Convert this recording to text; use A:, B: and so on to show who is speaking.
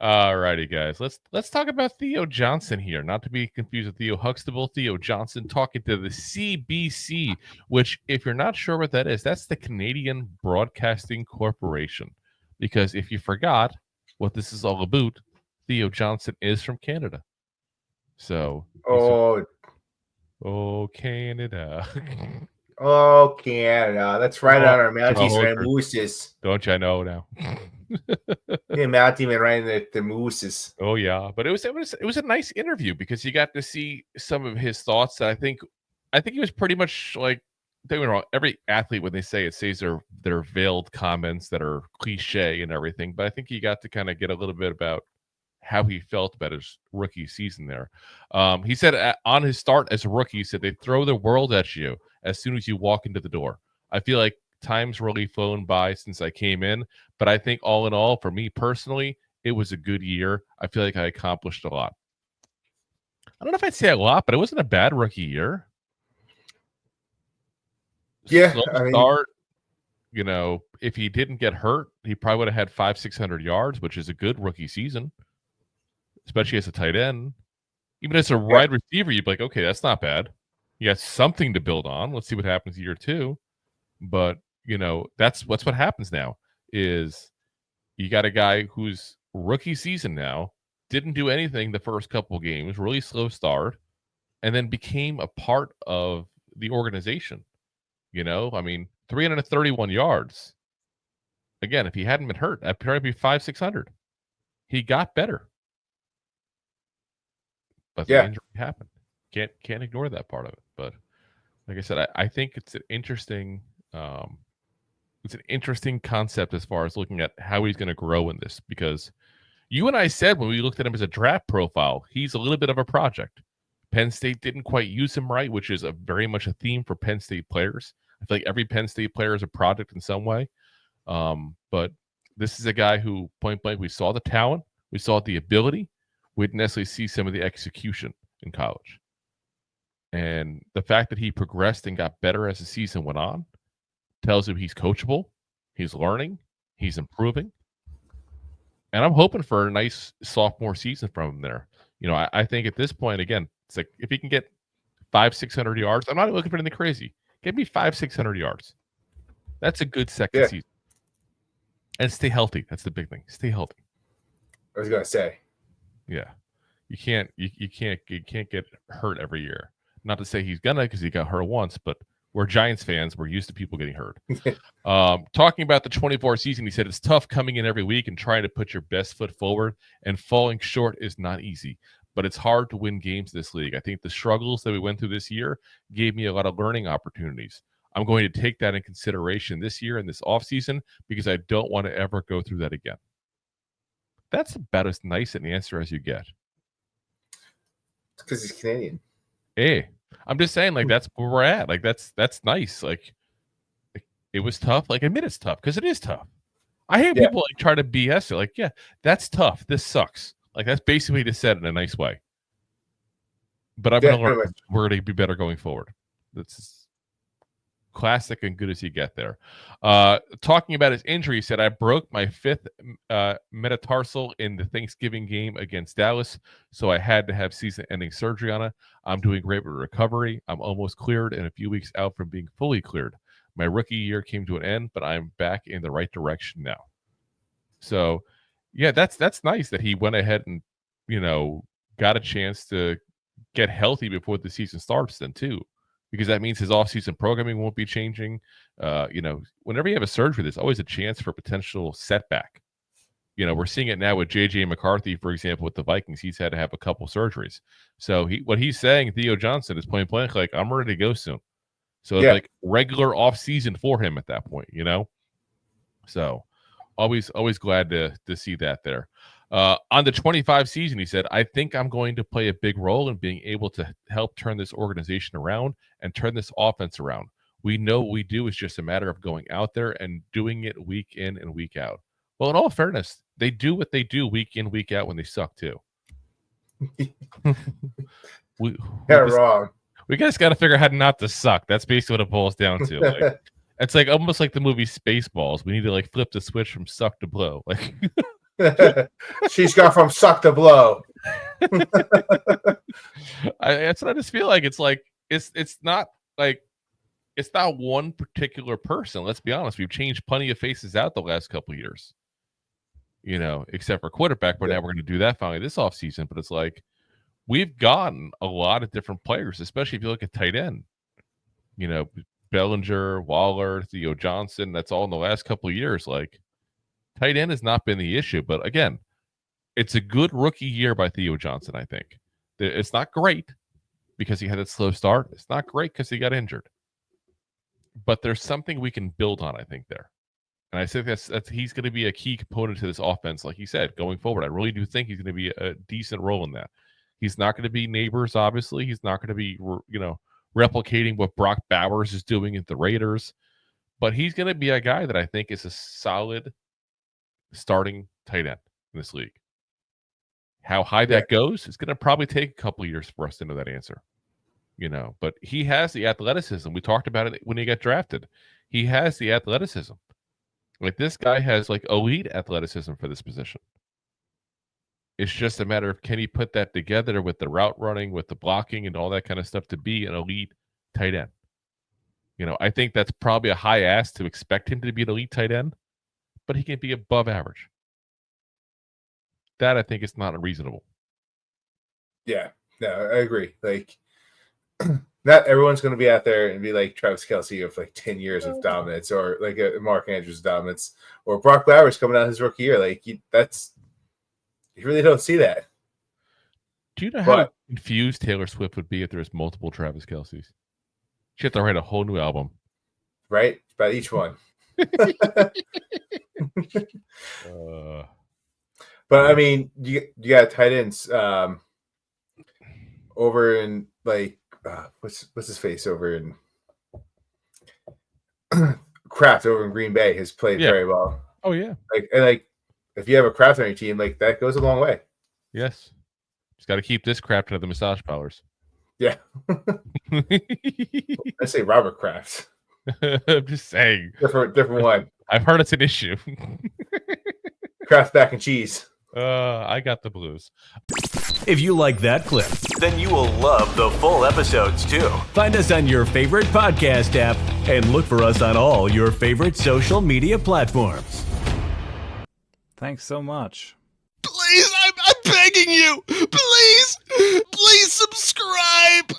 A: All righty, guys. Let's talk about Theo Johnson here, not to be confused with Theo Huxtable. Theo Johnson talking to the CBC, which, if you're not sure what that is, that's the Canadian Broadcasting Corporation. Because if you forgot what this is all about, Theo Johnson is from Canada. So,
B: Oh,
A: Canada.
B: oh, Canada. That's right on our Mounties
A: Oh,
B: and our Mooses.
A: don't you know now?
B: Yeah, Mountie man right in the Mooses.
A: Oh yeah, but it was a nice interview because you got to see some of his thoughts. That I think he was pretty much like, don't get me wrong, every athlete when they say it says their veiled comments that are cliche and everything, but I think he got to kind of get a little bit about how he felt about his rookie season there. He said on his start as a rookie, he said they throw the world at you as soon as you walk into the door. I feel like time's really flown by since I came in, but I think all in all, for me personally, it was a good year. I feel like I accomplished a lot. I don't know if I'd say a lot, but it wasn't a bad rookie year.
B: Yeah,
A: Slow
B: I mean,
A: start. You know, if he didn't get hurt, he probably would have had 500-600 yards, which is a good rookie season, especially as a tight end. Even as a wide receiver, you'd be like, okay, that's not bad. You got something to build on. Let's see what happens year two. But, you know, that's what happens now is you got a guy who's rookie season now, didn't do anything the first couple of games, really slow start, and then became a part of the organization. You know, I mean, 331 yards. Again, if he hadn't been hurt, that'd probably be 500-600. He got better. But the injury happened. Can't ignore that part of it. But like I said, I think it's an interesting concept as far as looking at how he's going to grow in this, because you and I said when we looked at him as a draft profile, he's a little bit of a project. Penn State didn't quite use him right, which is very much a theme for Penn State players. I feel like every Penn State player is a project in some way. But this is a guy who, point blank, we saw the talent, we saw the ability, we didn't necessarily see some of the execution in college. And the fact that he progressed and got better as the season went on tells you he's coachable, he's learning, he's improving. And I'm hoping for a nice sophomore season from him there. You know, I think at this point, again, it's like if he can get 500-600 yards, I'm not looking for anything crazy. Give me 500-600 yards. That's a good second season. And stay healthy. That's the big thing. Stay healthy.
B: I was gonna say.
A: Yeah. You can't get hurt every year. Not to say he's gonna, because he got hurt once, but we're Giants fans. We're used to people getting hurt. Talking about the 24 season, he said it's tough coming in every week and trying to put your best foot forward, and falling short is not easy. But it's hard to win games in this league. I think the struggles that we went through this year gave me a lot of learning opportunities. I'm going to take that in consideration this year and this offseason because I don't want to ever go through that again. That's about as nice an answer as you get.
B: Because he's Canadian.
A: Hey, I'm just saying, like, that's where we're at. Like, that's nice. Like, it was tough. Like, admit it's tough, because it is tough. I hate people like try to BS it. Like, yeah, that's tough. This sucks. Like, that's basically to said in a nice way. But I'm going to learn. We're going to be better going forward. That's classic and good as you get there. Talking about his injury, he said, I broke my fifth metatarsal in the Thanksgiving game against Dallas, so I had to have season-ending surgery on it. I'm doing great with recovery. I'm almost cleared and a few weeks out from being fully cleared. My rookie year came to an end, but I'm back in the right direction now. So, yeah, that's nice that he went ahead and, you know, got a chance to get healthy before the season starts then, too. Because that means his off-season programming won't be changing. You know, whenever you have a surgery, there's always a chance for potential setback. You know, we're seeing it now with J.J. McCarthy, for example, with the Vikings. He's had to have a couple surgeries. So what he's saying, Theo Johnson, is point blank, like, I'm ready to go soon. So it's like regular off-season for him at that point, you know? So always glad to see that there. On the 25 season, he said, I think I'm going to play a big role in being able to help turn this organization around and turn this offense around. We know what we do is just a matter of going out there and doing it week in and week out. Well, in all fairness, they do what they do week in, week out when they suck too.
B: Wrong.
A: We just got to figure out how not to suck. That's basically what it boils down to. Like, it's like almost like the movie Spaceballs. We need to like flip the switch from suck to blow. Like,
B: She's gone from suck to blow.
A: That's what I just feel like. It's like it's not like it's not one particular person. Let's be honest. We've changed plenty of faces out the last couple of years. Except for quarterback, but now we're going to do that finally this offseason. But it's like we've gotten a lot of different players, especially if you look at tight end. Bellinger, Waller, Theo Johnson. That's all in the last couple of years. Like tight end has not been the issue, but again, it's a good rookie year by Theo Johnson. I think it's not great because he had a slow start. It's not great because he got injured. But there's something we can build on, I think, there. And I think that's he's going to be a key component to this offense, like you said, going forward. I really do think he's going to be a decent role in that. He's not going to be Neighbors, obviously. He's not going to be, replicating what Brock Bowers is doing at the Raiders. But he's going to be a guy that I think is a solid starting tight end in this league. How high that goes, it's going to probably take a couple of years for us to know that answer. But he has the athleticism. We talked about it when he got drafted. He has the athleticism. Like this guy has like elite athleticism for this position. It's just a matter of can he put that together with the route running, with the blocking and all that kind of stuff to be an elite tight end. I think that's probably a high ask to expect him to be an elite tight end, but he can be above average. That I think is not unreasonable.
B: Yeah, no, I agree. Like, not everyone's going to be out there and be like Travis Kelce of like 10 years of dominance, or like a Mark Andrews dominance, or Brock Bowers coming out his rookie year. Like you really don't see that.
A: Do you know how confused Taylor Swift would be if there was multiple Travis Kelces? She had to write a whole new album,
B: right? About each one. But I mean, you got tight ends over in like what's his face over in Kraft over in Green Bay has played very well.
A: Oh yeah,
B: like if you have a Kraft on your team, like that goes a long way.
A: Yes, just got to keep this Kraft out of the massage parlors.
B: Yeah, I say Robert Kraft.
A: I'm just saying,
B: different one.
A: I've heard it's an issue.
B: Kraft mac and cheese.
A: I got the blues.
C: If you like that clip, then you will love the full episodes too. Find us on your favorite podcast app and look for us on all your favorite social media platforms.
D: Thanks so much.
E: Please, I'm begging you. Please subscribe.